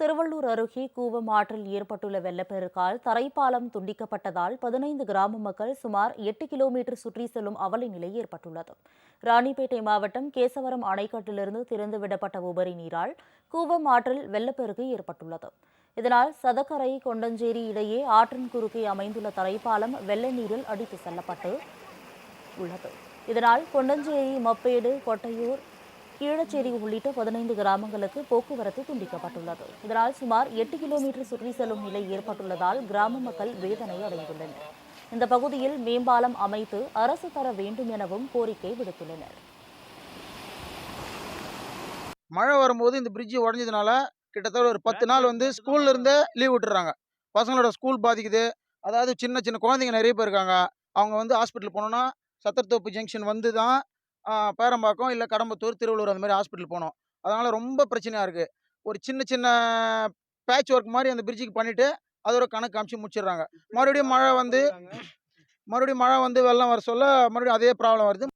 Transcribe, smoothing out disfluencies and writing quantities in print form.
திருவள்ளூர் அருகே கூவம் ஆற்றில் ஏற்பட்டுள்ள வெள்ளப்பெருக்கால் தரைப்பாலம் துண்டிக்கப்பட்டதால் 15 கிராம மக்கள் சுமார் 8 கிலோமீட்டர் சுற்றி செல்லும் அவல நிலை ஏற்பட்டுள்ளது. ராணிப்பேட்டை மாவட்டம் கேசவரம் அணைக்கட்டிலிருந்து திறந்துவிடப்பட்ட உபரி நீரால் கூவம் ஆற்றில் வெள்ளப்பெருக்கு ஏற்பட்டுள்ளது. இதனால் சதக்கரை கொண்டஞ்சேரி இடையே ஆற்றின் குறுக்கே அமைந்துள்ள தரைப்பாலம் வெள்ள நீரில் அடித்து செல்லப்பட்டு உள்ளது. இதனால் கொண்டஞ்சேரி, மப்பேடு, கொட்டையூர், கீழச்சேரி உள்ளிட்ட 15 கிராமங்களுக்கு போக்குவரத்து துண்டிக்கப்பட்டுள்ளது. இதனால் சுமார் 8 கிலோமீட்டர் சுற்றி செல்லும் நிலை ஏற்பட்டுள்ளதால் கிராம மக்கள் வேதனை அடைந்துள்ளனர். இந்த பகுதியில் மேம்பாலம் அமைத்து அரசு தர வேண்டும் எனவும் கோரிக்கை விடுத்துள்ளனர். மழை வரும்போது இந்த பிரிட்ஜ் உடஞ்சதுனால கிட்டத்தட்ட ஒரு 10 நாள் ஸ்கூல்ல இருந்தே லீவ் விட்டுறாங்க. பசங்களோட ஸ்கூல் பாதிக்குது. அதாவது சின்ன சின்ன குழந்தைங்க நிறைய பேர் இருக்காங்க. அவங்க ஹாஸ்பிட்டல் போனோம்னா சத்திரத்தோப்பு ஜங்ஷன் தான் பேரம்பாக்கம் இல்லை கடம்பத்தூர், திருவள்ளூர் அந்த மாதிரி ஹாஸ்பிட்டல் போனோம். அதனால ரொம்ப பிரச்சனையா இருக்கு. ஒரு சின்ன சின்ன பேட்ச் ஒர்க் மாதிரி அந்த பிரிட்ஜுக்கு பண்ணிட்டு அதோட கணக்கு காமிச்சு முடிச்சிடுறாங்க. மறுபடியும் மழை வெள்ளம் வர சொல்ல மறுபடியும் அதே ப்ராப்ளம் வருது.